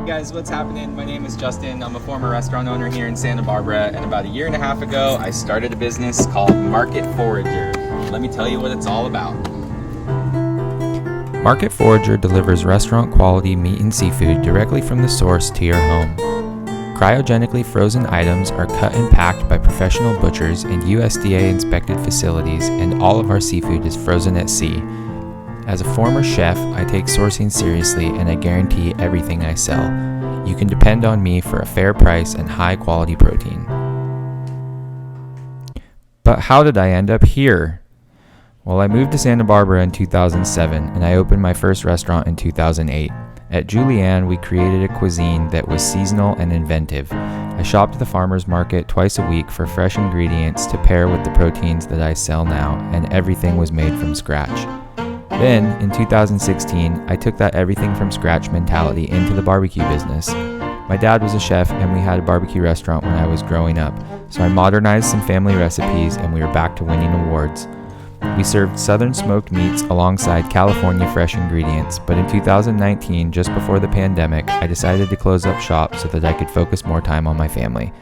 guys, what's happening? My name is Justin. I'm a former restaurant owner here in Santa Barbara, and about a year and a half ago, I started a business called Forager. Let me tell you what it's all about. Forager delivers restaurant-quality meat and seafood directly from the source to your home. Cryogenically frozen items are cut and packed by professional butchers in USDA-inspected facilities, and all of our seafood is frozen at sea. As a former chef, I take sourcing seriously, and I guarantee everything I sell. You can depend on me for a fair price and high-quality protein. But how did I end up here? Well, I moved to Santa Barbara in 2007, and I opened my first restaurant in 2008. At Julianne, we created a cuisine that was seasonal and inventive. I shopped at the farmer's market twice a week for fresh ingredients to pair with the proteins that I sell now, and everything was made from scratch. Then, in 2016, I took that everything from scratch mentality into the barbecue business. My dad was a chef, and we had a barbecue restaurant when I was growing up, so I modernized some family recipes, and we were back to winning awards. We served southern smoked meats alongside California fresh ingredients, but in 2019, just before the pandemic, I decided to close up shop so that I could focus more time on my family.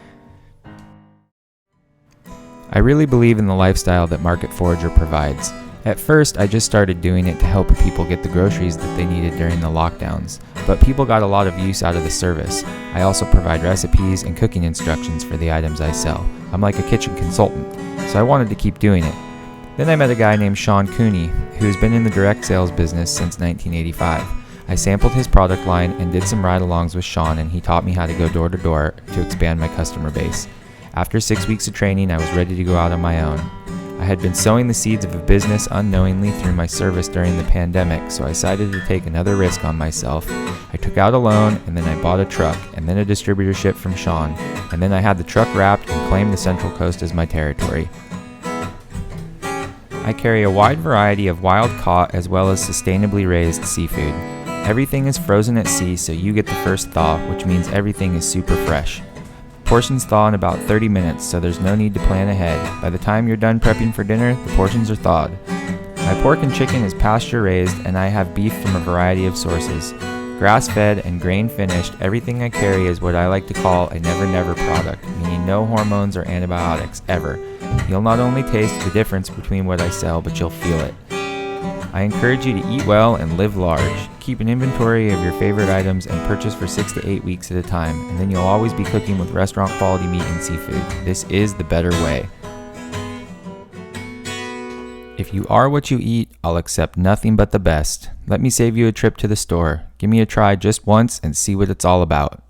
I really believe in the lifestyle that Forager provides. At first, I just started doing it to help people get the groceries that they needed during the lockdowns, but people got a lot of use out of the service. I also provide recipes and cooking instructions for the items I sell. I'm like a kitchen consultant, so I wanted to keep doing it. Then I met a guy named Sean Cooney, who's been in the direct sales business since 1985. I sampled his product line and did some ride-alongs with Sean, and he taught me how to go door to door to expand my customer base. After 6 weeks of training, I was ready to go out on my own. I had been sowing the seeds of a business unknowingly through my service during the pandemic, so I decided to take another risk on myself. I took out a loan, and then I bought a truck, and then a distributorship from Sean, and then I had the truck wrapped and claimed the Central Coast as my territory. I carry a wide variety of wild-caught as well as sustainably raised seafood. Everything is frozen at sea, so you get the first thaw, which means everything is super fresh. Portions thaw in about 30 minutes, so there's no need to plan ahead. By the time you're done prepping for dinner, the portions are thawed. My pork and chicken is pasture-raised, and I have beef from a variety of sources. Grass-fed and grain-finished, everything I carry is what I like to call a never-never product, meaning no hormones or antibiotics, ever. You'll not only taste the difference between what I sell, but you'll feel it. I encourage you to eat well and live large. Keep an inventory of your favorite items and purchase for 6 to 8 weeks at a time, and then you'll always be cooking with restaurant-quality meat and seafood. This is the better way. If you are what you eat, I'll accept nothing but the best. Let me save you a trip to the store. Give me a try just once and see what it's all about.